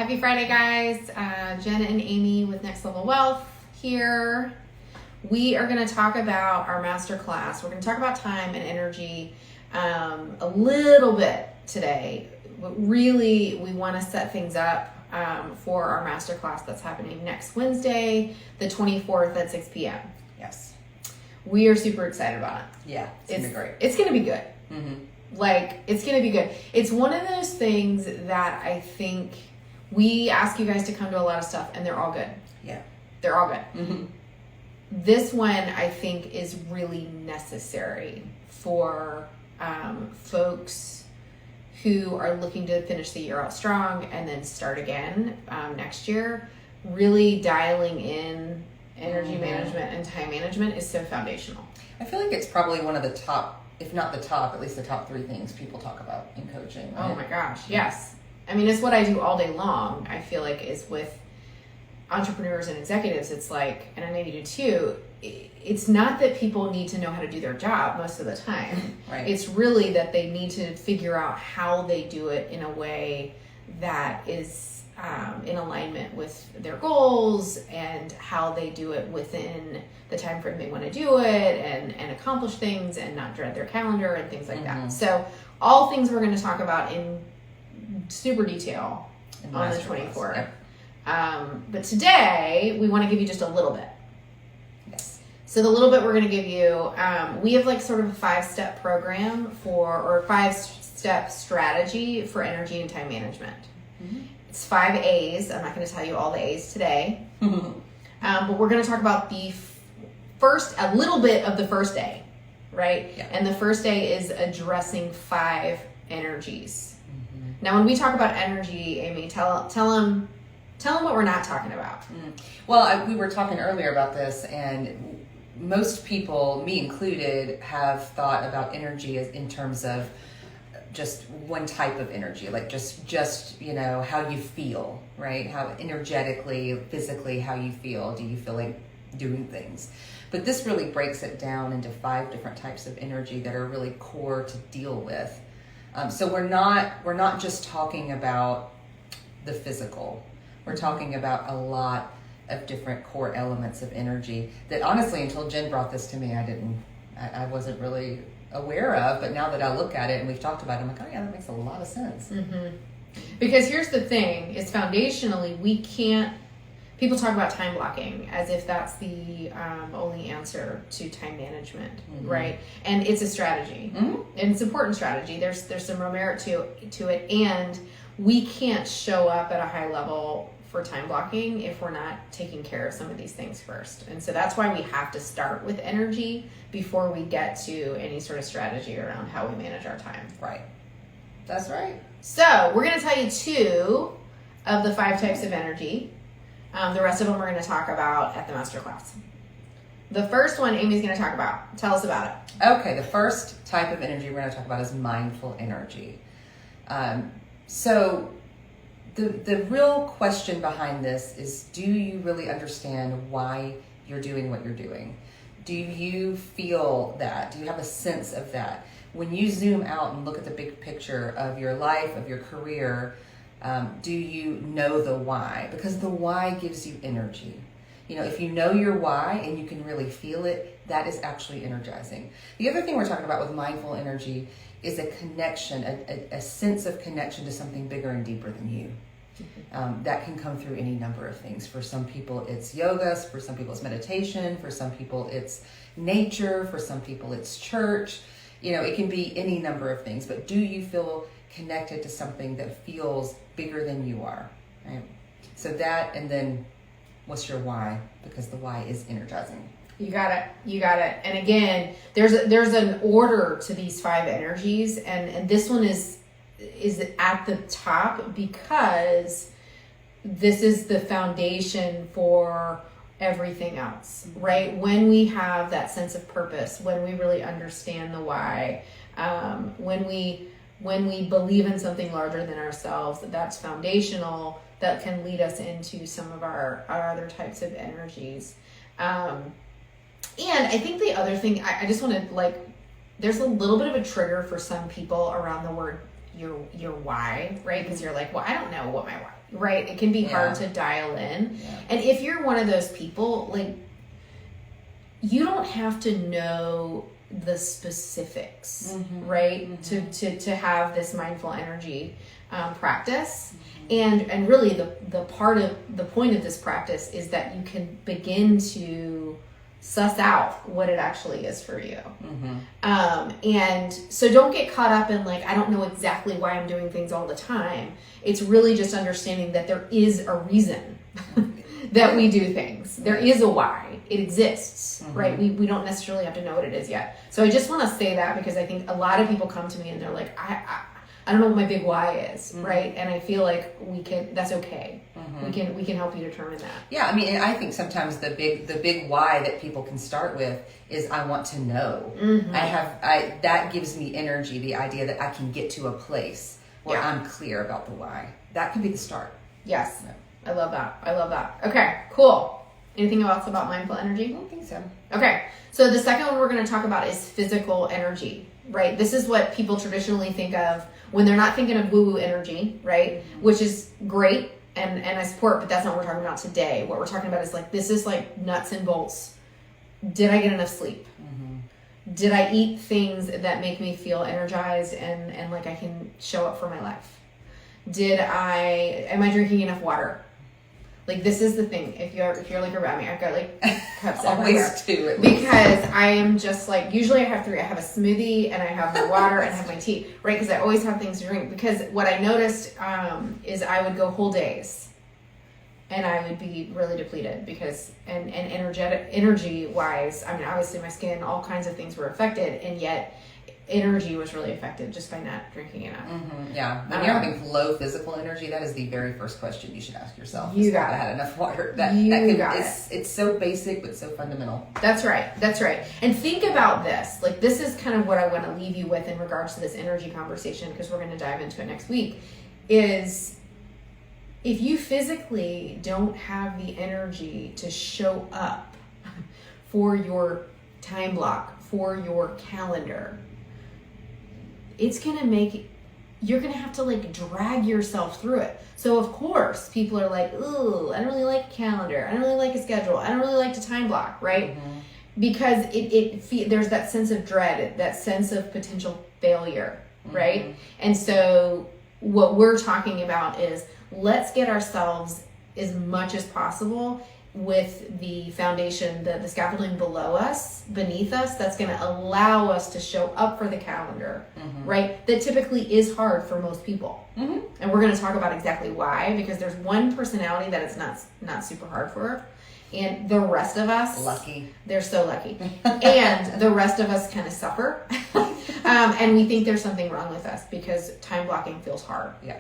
Happy Friday, guys. Jen and Amy with Next Level Wealth here. We are going to talk about our masterclass. We're going to talk about time and energy a little bit today. But really, we want to set things up for our masterclass that's happening next Wednesday, the 24th at 6 p.m. Yes. We are super excited about it. Yeah, it's going to be great. It's going to be good. Mm-hmm. It's going to be good. It's one of those things that I think we ask you guys to come to a lot of stuff, and they're all good. Yeah. They're all good. Mm-hmm. This one, I think, is really necessary for folks who are looking to finish the year out strong and then start again next year. Really dialing in energy management and time management is so foundational. I feel like it's probably one of the top, if not the top, at least the top 3 things people talk about in coaching. Right? Oh my gosh, yes. I mean, it's what I do all day long. I feel like is with entrepreneurs and executives, it's like, and I know you do too, it's not that people need to know how to do their job most of the time. Right. It's really that they need to figure out how they do it in a way that is in alignment with their goals and how they do it within the time frame they want to do it and accomplish things and not dread their calendar and things like that. So all things we're going to talk about in super detail on the 24th. Yep. But today we want to give you just a little bit. Yes. So the little bit we're going to give you, we have like sort of a 5-step program or 5-step strategy for energy and time management. Mm-hmm. It's 5 A's. I'm not going to tell you all the A's today. Mm-hmm. But we're going to talk about a little bit of the first A, right? Yeah. And the first A is addressing 5 energies. Mm-hmm. Now, when we talk about energy, Amy, tell them what we're not talking about. Well, we were talking earlier about this, and most people, me included, have thought about energy as in terms of just one type of energy, like just how you feel, right? How energetically, physically, how you feel. Do you feel like doing things? But this really breaks it down into 5 different types of energy that are really core to deal with. So we're not just talking about the physical. We're talking about a lot of different core elements of energy that honestly, until Jen brought this to me, I wasn't really aware of, but now that I look at it and we've talked about it, I'm like, oh yeah, that makes a lot of sense. Mm-hmm. Because here's the thing, is foundationally, people talk about time blocking as if that's the only answer to time management, right? And it's a strategy, and it's an important strategy. There's some real merit to it, and we can't show up at a high level for time blocking if we're not taking care of some of these things first. And so that's why we have to start with energy before we get to any sort of strategy around how we manage our time. Right. That's right. So we're going to tell you 2 of the 5 types of energy. The rest of them we're going to talk about at the masterclass. The first one Amy's going to talk about. Tell us about it. Okay, the first type of energy we're going to talk about is mindful energy. So the real question behind this is, do you really understand why you're doing what you're doing? Do you feel that? Do you have a sense of that? When you zoom out and look at the big picture of your life, of your career, do you know the why? Because the why gives you energy. If you know your why and you can really feel it, that is actually energizing. The other thing we're talking about with mindful energy is a connection, a sense of connection to something bigger and deeper than you. That can come through any number of things. For some people it's yoga, for some people it's meditation, for some people it's nature, for some people it's church. It can be any number of things, but do you feel connected to something that feels bigger than you are, right? So that, and then what's your why? Because the why is energizing. You got it. And again, there's an order to these 5 energies, and this one is at the top because this is the foundation for everything else, right? When we have that sense of purpose, when we really understand the why, when we believe in something larger than ourselves, that's foundational, that can lead us into some of our other types of energies. And I think the other thing, I just want to there's a little bit of a trigger for some people around the word your why, right? Because you're like, well, I don't know what my why, right? It can be hard to dial in. Yeah. And if you're one of those people, like, you don't have to know the specifics, right? To have this mindful energy practice. And really the point of this practice is that you can begin to suss out what it actually is for you. And so don't get caught up in like, I don't know exactly why I'm doing things all the time. It's really just understanding that there is a reason that we do things. There is a why. It exists, right? We don't necessarily have to know what it is yet. So I just want to say that because I think a lot of people come to me and they're like, I don't know what my big why is, right? And I feel like that's okay. We can help you determine that. Yeah, I mean, and I think sometimes the big why that people can start with is I want to know. That gives me energy, the idea that I can get to a place where I'm clear about the why. That can be the start. Yes. Yeah. I love that. Okay, cool. Anything else about mindful energy? I don't think so. Okay, so the second one we're going to talk about is physical energy, right? This is what people traditionally think of when they're not thinking of woo-woo energy, right? Which is great and I support, but that's not what we're talking about today. What we're talking about is like, this is like nuts and bolts. Did I get enough sleep? Did I eat things that make me feel energized and like I can show up for my life? Am I drinking enough water? Like, this is the thing. If you're like around me, I've got like cups everywhere. Always two at least. Because I am just like, usually I have three. I have a smoothie and I have my water and I have my tea, right? Because I always have things to drink. Because what I noticed is I would go whole days and I would be really depleted because, and energy wise, I mean, obviously my skin, all kinds of things were affected, and yet energy was really affected just by not drinking enough. Yeah. When you're having low physical energy, that is the very first question you should ask yourself. You got I it. had enough water. It's so basic but so fundamental. That's right. And think about this. Like, this is kind of what I want to leave you with in regards to this energy conversation, because we're going to dive into it next week, is if you physically don't have the energy to show up for your time block, for your calendar, it's going to you're going to have to like drag yourself through it. So of course people are like, ooh, I don't really like a calendar. I don't really like a schedule. I don't really like to time block, right? Because there's that sense of dread, that sense of potential failure, right? And so what we're talking about is, let's get ourselves as much as possible with the foundation, the scaffolding beneath us, that's going to allow us to show up for the calendar, right? That typically is hard for most people. And we're going to talk about exactly why, because there's one personality that it's not super hard for, and the rest of us, lucky. They're so lucky. And the rest of us kind of suffer. And we think there's something wrong with us because time blocking feels hard. Yeah.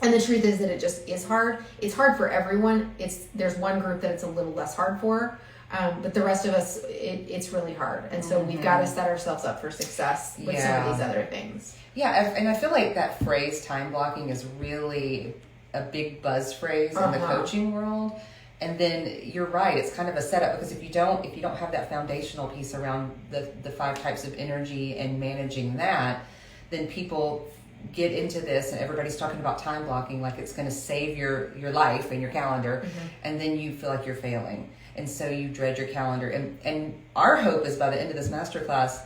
And the truth is that it just is hard. It's hard for everyone. There's one group that it's a little less hard for, but the rest of us, it's really hard. And so we've got to set ourselves up for success with some of these other things. Yeah, and I feel like that phrase time blocking is really a big buzz phrase in the coaching world. And then you're right, it's kind of a setup, because if you don't have that foundational piece around the 5 types of energy and managing that, then people get into this and everybody's talking about time blocking like it's going to save your life and your calendar, and then you feel like you're failing, and so you dread your calendar. And our hope is by the end of this masterclass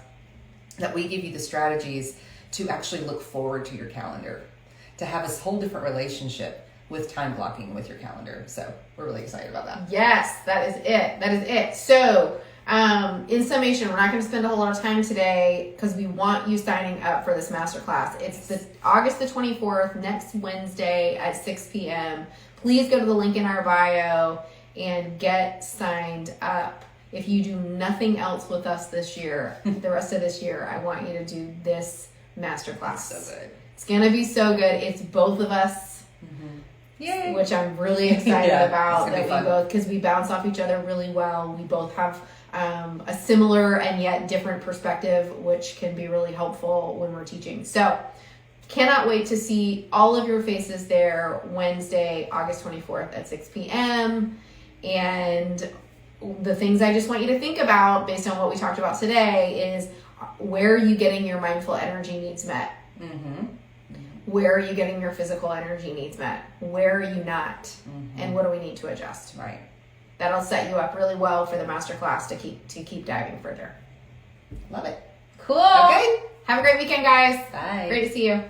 that we give you the strategies to actually look forward to your calendar, to have a whole different relationship with time blocking with your calendar. So we're really excited about that. Yes, that is it. So in summation, we're not going to spend a whole lot of time today because we want you signing up for this masterclass. It's August the 24th, next Wednesday at 6 p.m. Please go to the link in our bio and get signed up. If you do nothing else with us this year, the rest of this year, I want you to do this masterclass. So good. It's going to be so good. It's both of us. Yay. Which I'm really excited about, that we both, because we bounce off each other really well. We both have a similar and yet different perspective, which can be really helpful when we're teaching. So cannot wait to see all of your faces there Wednesday, August 24th at 6 p.m. And the things I just want you to think about based on what we talked about today is, where are you getting your mindful energy needs met? Where are you getting your physical energy needs met? Where are you not? And what do we need to adjust? Right. That'll set you up really well for the masterclass to keep diving further. Love it. Cool. Okay. Have a great weekend, guys. Bye. Great to see you.